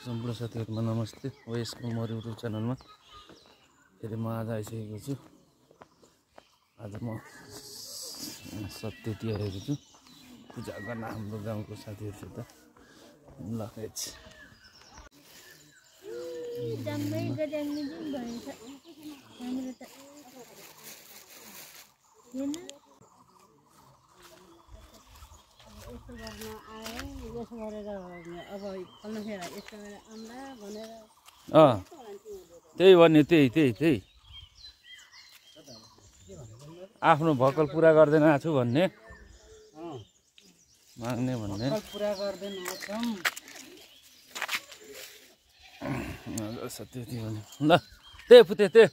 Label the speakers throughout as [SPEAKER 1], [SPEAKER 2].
[SPEAKER 1] सम्पूर्ण साथीहरुमा नमस्ते। वेस्को मरु युट्युब च्यानलमा फेरि म आज आइसकेको छु। आज म सत्य तिहारको छु पूजा गर्न हाम्रो गाउँको साथीहरुसित। ल हेच
[SPEAKER 2] जम्मै गजनी दिन भएछ हाम्रो त हैन। यसो गर्न आए यसो गरेर अब फल्न फेर यसो गरेर आम्ला भनेर
[SPEAKER 1] त्यही भन्ने त्यही आफ्नो भकल पुरा गर्दैन छु भन्ने माग्ने भन्ने
[SPEAKER 3] पुरा गर्दैन छम
[SPEAKER 1] सत्य त्यही भन्ने ल त्यही पुते त्यही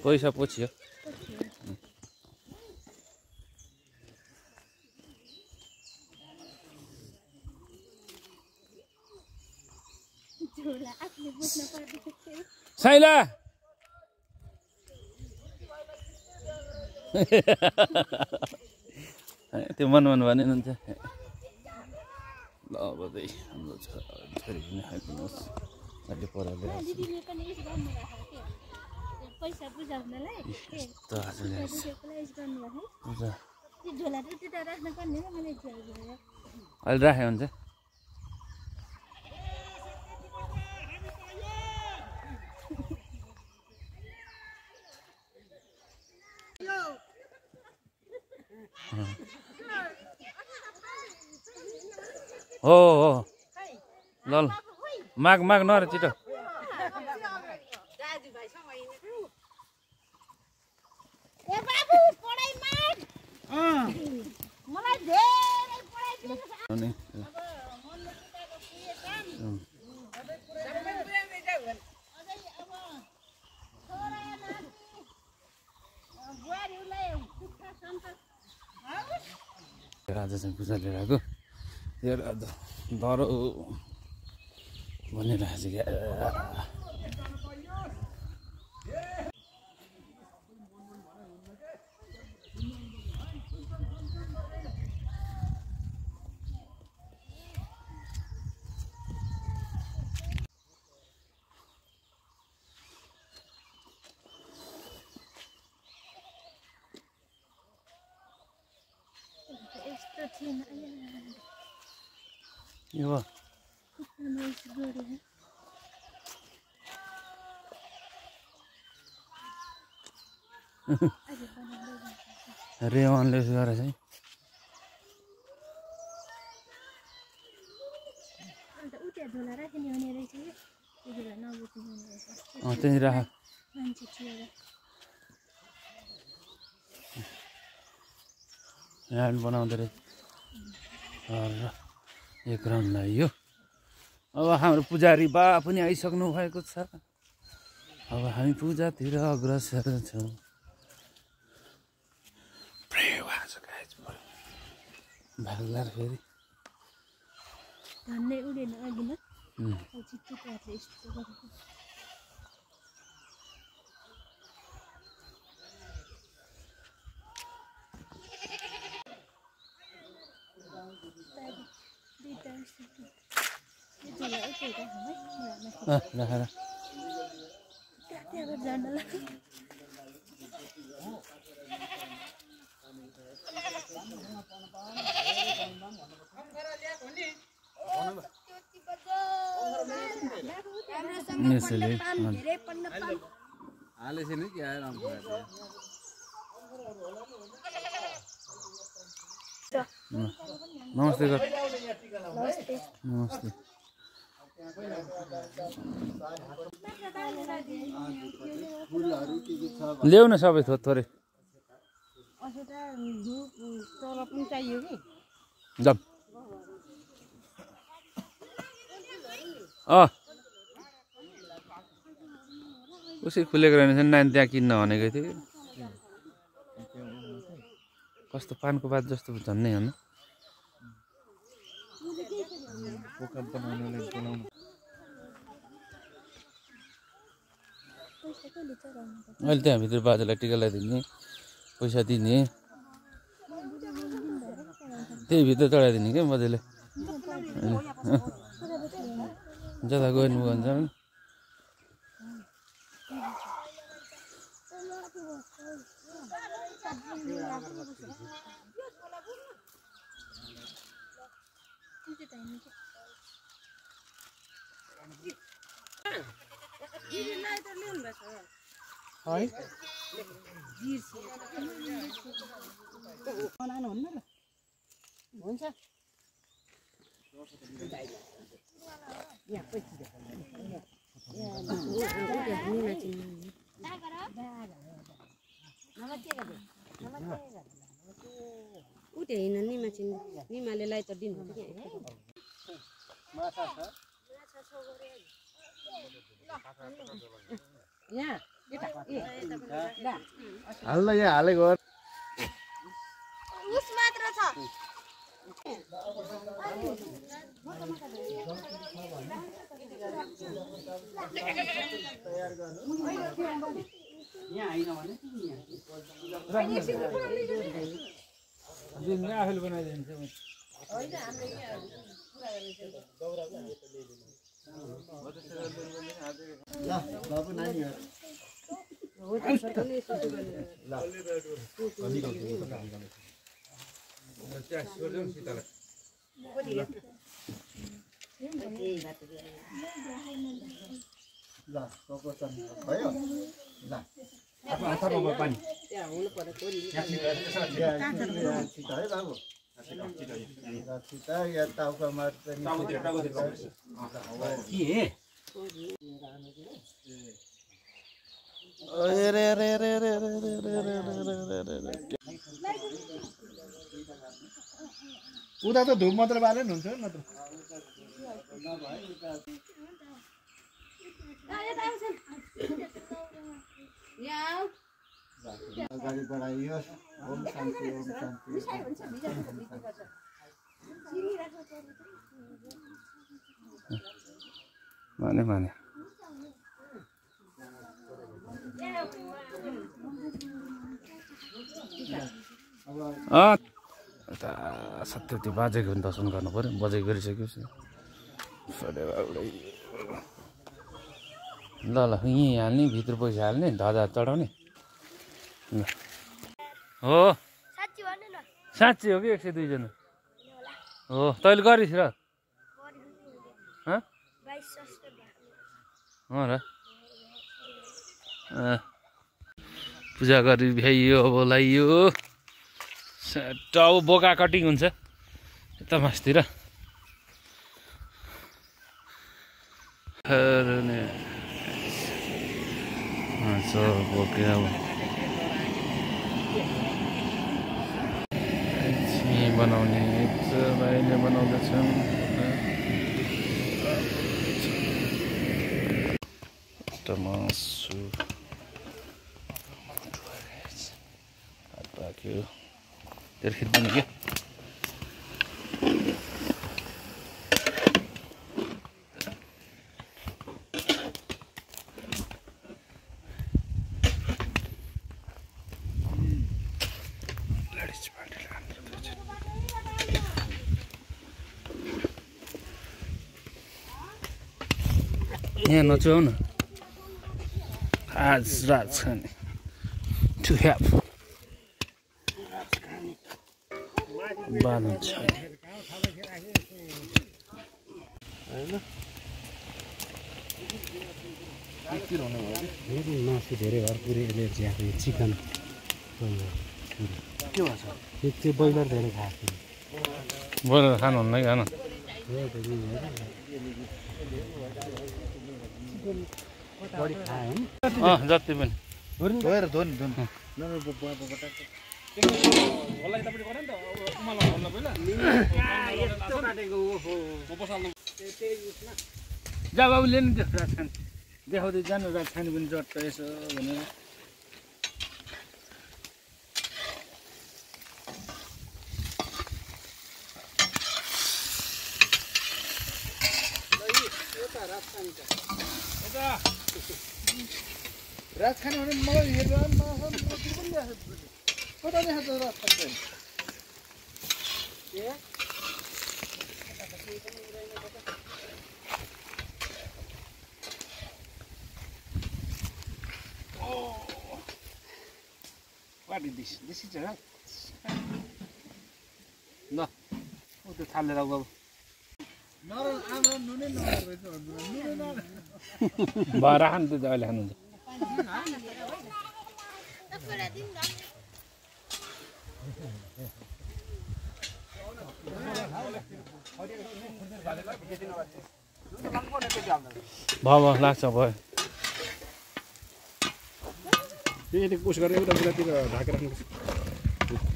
[SPEAKER 1] पैसा पोछियो साइला त्यो मन भनेनन्छ। ल अब चाहिँ हाम्रो छोरी पनि खाइदिनुहोस् अहिले पराले
[SPEAKER 2] पैसा बुझाउनलाई
[SPEAKER 1] यस्तो हजुरले
[SPEAKER 2] पूजा त्यो झोला त त्यता राख्न पर्ने हो मलाई झोला
[SPEAKER 1] अहिले राख्यो भने चाहिँ हो हो ल ल माग माग नर छिटो
[SPEAKER 2] ए बाबु पढाइ माग मलाई धेरै पढाइ दिनु छ
[SPEAKER 1] अनि राजा चाहिँ पूजा लिएर आएको यो राजा दरो भनिरहेको छ क्या
[SPEAKER 2] यस्तो थिएन
[SPEAKER 1] यो रेवानले गरेर चाहिँ
[SPEAKER 2] झोला राख्ने हुने रहेछ कि त्यो झोला नबुझ्ने रहेछ
[SPEAKER 1] त्यही राख
[SPEAKER 2] मान्छे थिएर
[SPEAKER 1] ह्यान्ड बनाउँदो रहेछ एक राउन्ड लाग्यो। अब हाम्रो पुजारी बा पनि आइसक्नु भएको छ। अब हामी पूजातिर अग्रसर छौँ। भाग्ला फेरि
[SPEAKER 2] धन्नै उडेन अघि न छिट्टो काट्छ यस्तो गरेको
[SPEAKER 1] राखेर नमस्ते गर नमस्ते ल्याउ न सबै थोरै
[SPEAKER 2] पनि चाहियो कि
[SPEAKER 1] जाम उसै खुलेको रहेछ नानी त्यहाँ किन्न भनेको थियो। कस्तो पानको पात जस्तो झन्नै होइन अहिले त्यहाँभित्र बाजेलाई टिका लगाइदिने पैसा दिने त्यही भित्र चढाइदिने क्या बाजेले जता गइनु भन्छ
[SPEAKER 2] हुन्छ उठे होइन निमा चिन्नु निमाले लाई त दिनुहुन्छ कि यहाँ
[SPEAKER 3] हाल्न यहाँ हालेको
[SPEAKER 4] उस मात्र छ
[SPEAKER 1] आफूले बनाइदिन्छ
[SPEAKER 3] बाबु नानीहरू ल भयो ल
[SPEAKER 5] पानी
[SPEAKER 3] है बाबु छिटा या टाउकोमा उता त धुप मात्र बाले नि हुन्छ नत्र अगाडि बढाइयोस् ओम शान्ति
[SPEAKER 1] माने माने सत्य बाजेको पनि दर्शन गर्नु पऱ्यो बजेको गरिसकेपछि ल ल यहीँ हाल्ने भित्र पैसा हाल्ने ध्वजा चढाउने हो साँच्ची हो कि 102 जना हो तैँले गरिस् र र पूजा गरी भ्याइयो अब लाइयो टाउ बोका कटिङ हुन्छ यता मासतिर बोके अब बनाउने भाइले बनाउँदैछन् मासु पाक्यो तेर्खित पनि क्या यहाँ नचाउ न आज राज खाने टु ह्याभ बाँधन छ
[SPEAKER 5] मासु धेरै भएर पुरै एलर्जी आएको चिकन
[SPEAKER 3] के भन्छ
[SPEAKER 5] एक चाहिँ ब्रोइलर धेरै खाएको
[SPEAKER 1] ब्रोइलर खानुहुन्न कि खानु
[SPEAKER 5] बढी खायो
[SPEAKER 1] जति पनि
[SPEAKER 3] गएर धोन
[SPEAKER 1] जा बाबुले नि त्यो राज खाने देखाउँदै जानु राज खाने पनि जट्छ यसो भनेर
[SPEAKER 3] रात खाने भने मलाई हेरेर कता देखाएको रात खान्छ
[SPEAKER 1] What is this? This is a no. Oh, the thaler go.
[SPEAKER 3] नरल आम्रो नुनै नरहेछ नुनै न
[SPEAKER 1] बाराहन त अहिले खानु भयो लाग्छ भयो
[SPEAKER 5] फेरि कोस गरेर उता उतातिर ढाकेर राख्नु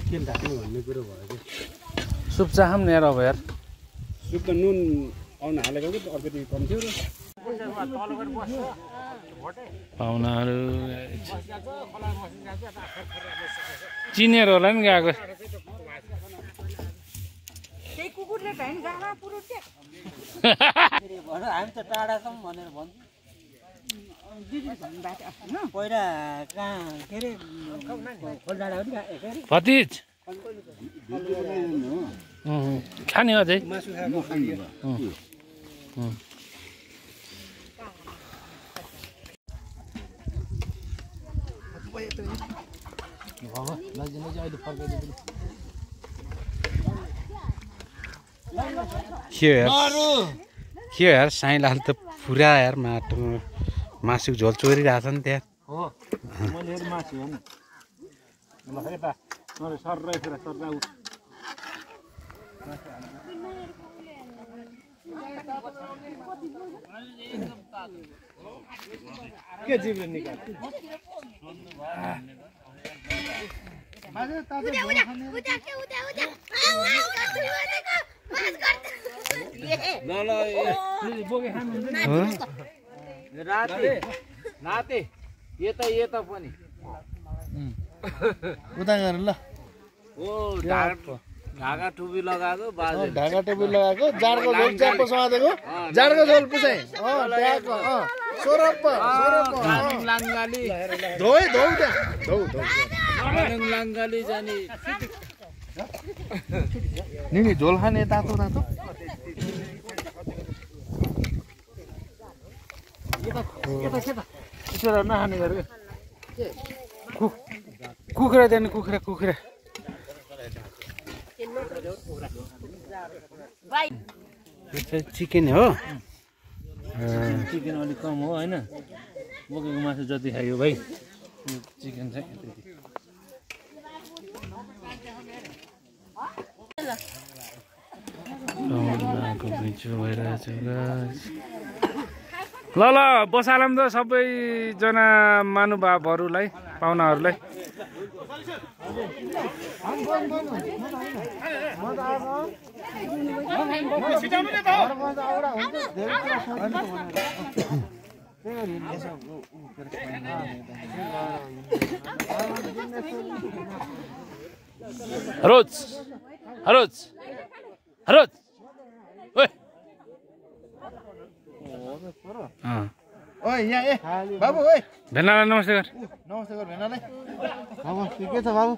[SPEAKER 5] के ढाक्नु भन्ने कुरो भयो कि
[SPEAKER 1] सुप चाहम नि यार अब यार
[SPEAKER 5] सुप त नुन आउन हालेको कि अर्कोति कम थियो र
[SPEAKER 1] पाहुनाहरू चिनेर होला नि गएको
[SPEAKER 2] त्यही कुकुरले ढाइन गामा पुरुट्यो
[SPEAKER 4] हामी त टाढा छौँ भनेर भन्छ
[SPEAKER 2] दिदी भन्नुबाट न
[SPEAKER 4] पहिला कहाँ के अरे खोलडाँडा हो नि
[SPEAKER 1] भतिज खाने अझै
[SPEAKER 5] के यार साईलाल त पुरा यार मासु झोल चोरिरहेछ नि त्यहाँ
[SPEAKER 1] हो मैले मासु हो नि ल यता नरे सर्रै फेर सर्रा उ के जिब्रे निकाल
[SPEAKER 3] माजे तातो
[SPEAKER 1] नाते यता पनि
[SPEAKER 3] उता गएर ल
[SPEAKER 1] ओ ढाका टुपी लगाएको बाजे
[SPEAKER 3] ढाका टोपी लगाएको जाडको झोल च्याप्पो समातेको जाडको झोल पुछाइ ट्याको सोरप्प
[SPEAKER 1] लाङ्गाली
[SPEAKER 3] धौ त्यहाँ धौ
[SPEAKER 1] लाङ्गाली जाने
[SPEAKER 3] नि झोल खाने तातो तातो
[SPEAKER 1] यसो नखाने गरेको
[SPEAKER 5] कुखुरा दिनु कुखुरा चिकन हो
[SPEAKER 1] चिकन अलिक कम हो होइन बोकेको मासु जति खायो भाइ चिकन चाहिँ त्यति भइरहेछ ल बसालम त सबैजना महानुभावहरूलाई पाहुनाहरूलाई रोज
[SPEAKER 3] ओइ यहाँ ए बाबु ओइ
[SPEAKER 1] भेनालाई नमस्ते गर
[SPEAKER 3] नमस्ते गर भेनालाई बाबु के छ बाबु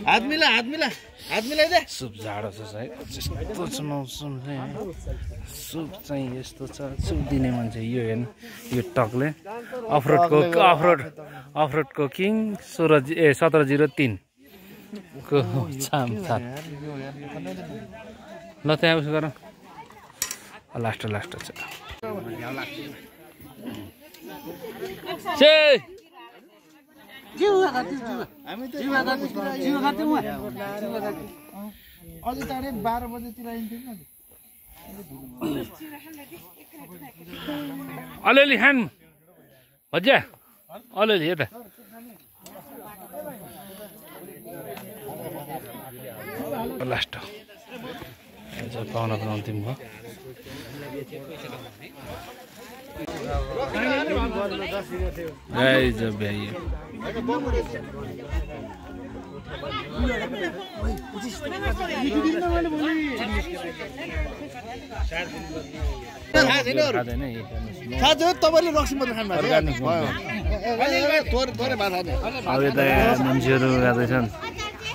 [SPEAKER 3] हात मिलाइ दे
[SPEAKER 1] सुप जाडो छ सायद यस्तो छ मौसम चाहिँ सुप चाहिँ यस्तो छ सुप दिने मान्छे यो हेर्नु यो टकले अफरोडको किङ 1703 को छाम साथ ल त्यहाँ उस गर लास्ट छ
[SPEAKER 3] अझै चाँडै 12 बजेतिर आइन्थ्यो नि
[SPEAKER 1] अलिअलि खान भज्या अलिअलि यता लास्ट पाहुनाको अन्तिम भयो खाँदैन
[SPEAKER 3] थाहा छ तपाईँले रक्सी मात्र खानु भएको
[SPEAKER 1] अब यता मान्छेहरू जाँदैछन्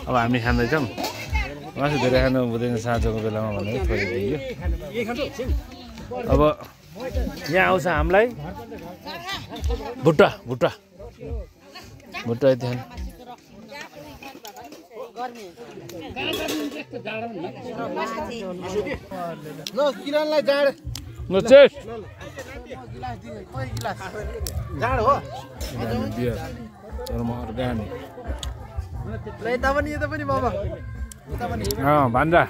[SPEAKER 1] अब हामी खाँदैछौँ मासु धेरै खानु हुँदैन साँझको बेलामा भनेर छोडिदियो अब यहाँ आउँछ हामीलाई भुट्टा भुट्टा भुट्टा यति खानु
[SPEAKER 3] ल किरणलाई जाड
[SPEAKER 1] ल चेस
[SPEAKER 3] जाड हो
[SPEAKER 1] बियर तर म अर्ग्यानिक
[SPEAKER 3] यता पनि बाबा
[SPEAKER 1] भान्जा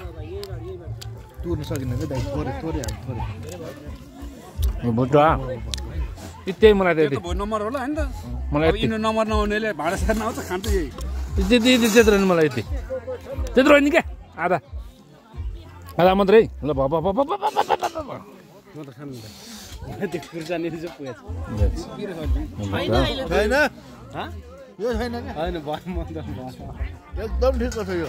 [SPEAKER 3] तुर्नु सकिन कि दाइ थोरै
[SPEAKER 1] भुट्टा त्यही मलाई त्यति
[SPEAKER 6] नम्बर होला नि त
[SPEAKER 1] मलाई
[SPEAKER 6] यिनीहरू नम्बर नहुनेले भाडा सार्न आउँछ खान्छ यही
[SPEAKER 1] त्यति त्यत्रो नि मलाई यति त्यत्रो नि क्या आधा आधा मात्रै ल
[SPEAKER 6] म त खानु त्यो खुर्सानी चाहिँ पुगेछ
[SPEAKER 3] छैन यो छैन क्या
[SPEAKER 6] होइन भयो म त
[SPEAKER 3] एकदम ठिक छ यो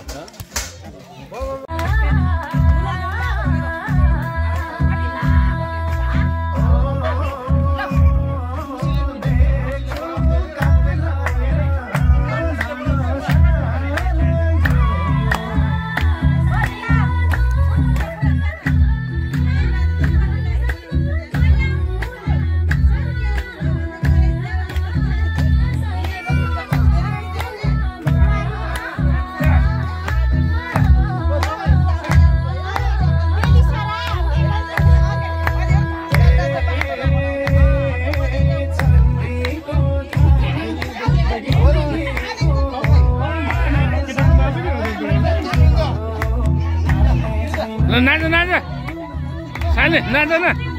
[SPEAKER 1] नाच नाच साले नाच न